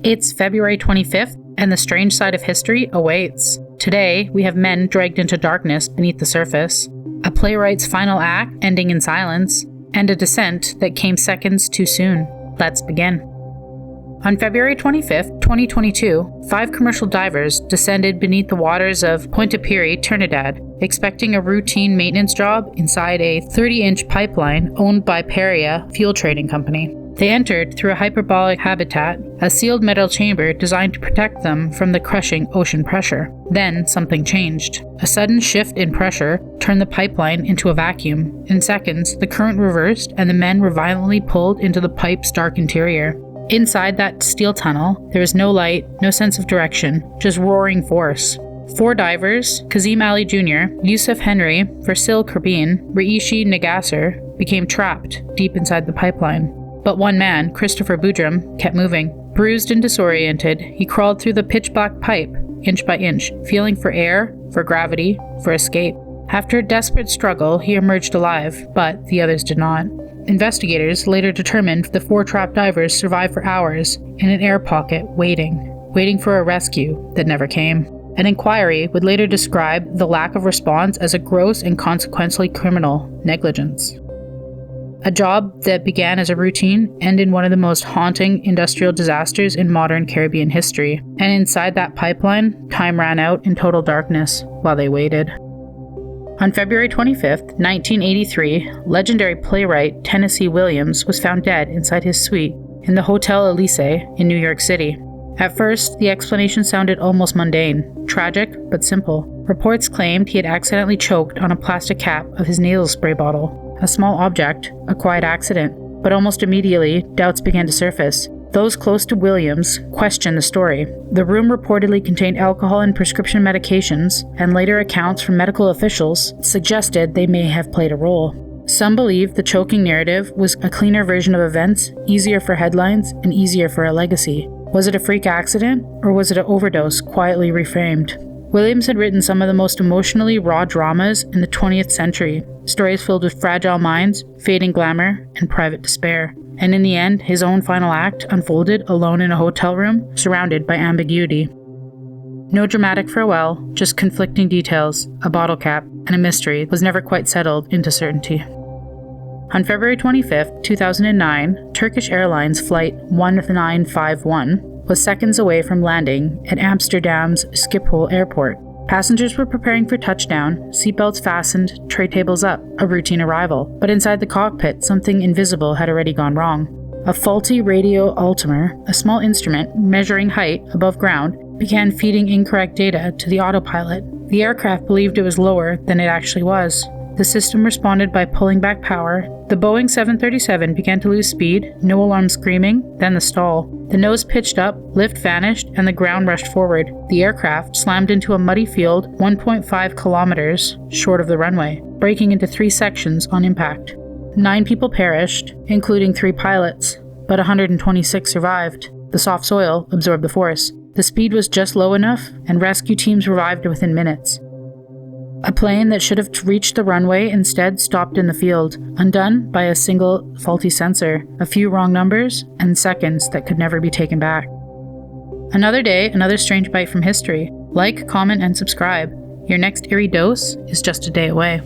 It's February 25th, and the strange side of history awaits. Today, we have men dragged into darkness beneath the surface, a playwright's final act ending in silence, and a descent that came seconds too soon. Let's begin. On February 25th, 2022, 5 commercial divers descended beneath the waters of Pointe Pierre, Trinidad, expecting a routine maintenance job inside a 30-inch pipeline owned by Peria Fuel Trading Company. They entered through a hyperbolic habitat, a sealed metal chamber designed to protect them from the crushing ocean pressure. Then something changed. A sudden shift in pressure turned the pipeline into a vacuum. In seconds, the current reversed and the men were violently pulled into the pipe's dark interior. Inside that steel tunnel, there was no light, no sense of direction, just roaring force. 4 divers, Kazim Ali Jr., Yusuf Henry, Versil Kerbin, Reishi Nagasser, became trapped deep inside the pipeline. But one man, Christopher Boudram, kept moving. Bruised and disoriented, he crawled through the pitch-black pipe, inch by inch, feeling for air, for gravity, for escape. After a desperate struggle, he emerged alive, but the others did not. Investigators later determined the 4 trapped divers survived for hours in an air pocket, waiting for a rescue that never came. An inquiry would later describe the lack of response as a gross and consequently criminal negligence. A job that began as a routine ended in one of the most haunting industrial disasters in modern Caribbean history. And inside that pipeline, time ran out in total darkness while they waited. On February 25th, 1983, legendary playwright Tennessee Williams was found dead inside his suite in the Hotel Elysee in New York City. At first, the explanation sounded almost mundane, tragic but simple. Reports claimed he had accidentally choked on a plastic cap of his nasal spray bottle, a small object, a quiet accident. But almost immediately, doubts began to surface. Those close to Williams questioned the story. The room reportedly contained alcohol and prescription medications, and later accounts from medical officials suggested they may have played a role. Some believe the choking narrative was a cleaner version of events, easier for headlines and easier for a legacy. Was it a freak accident, or was it an overdose quietly reframed? Williams had written some of the most emotionally raw dramas in the 20th century, stories filled with fragile minds, fading glamour, and private despair. And in the end, his own final act unfolded alone in a hotel room, surrounded by ambiguity. No dramatic farewell, just conflicting details, a bottle cap, and a mystery was never quite settled into certainty. On February 25, 2009, Turkish Airlines Flight 1951 was seconds away from landing at Amsterdam's Schiphol Airport. Passengers were preparing for touchdown, seatbelts fastened, tray tables up, a routine arrival. But inside the cockpit, something invisible had already gone wrong. A faulty radio altimeter, a small instrument measuring height above ground, began feeding incorrect data to the autopilot. The aircraft believed it was lower than it actually was. The system responded by pulling back power. The Boeing 737 began to lose speed, no alarm screaming, then the stall. The nose pitched up, lift vanished, and the ground rushed forward. The aircraft slammed into a muddy field 1.5 kilometers short of the runway, breaking into 3 sections on impact. 9 people perished, including 3 pilots, but 126 survived. The soft soil absorbed the force. The speed was just low enough, and rescue teams arrived within minutes. A plane that should have reached the runway instead stopped in the field, undone by a single faulty sensor, a few wrong numbers, and seconds that could never be taken back. Another day, another strange bite from history. Like, comment, and subscribe. Your next eerie dose is just a day away.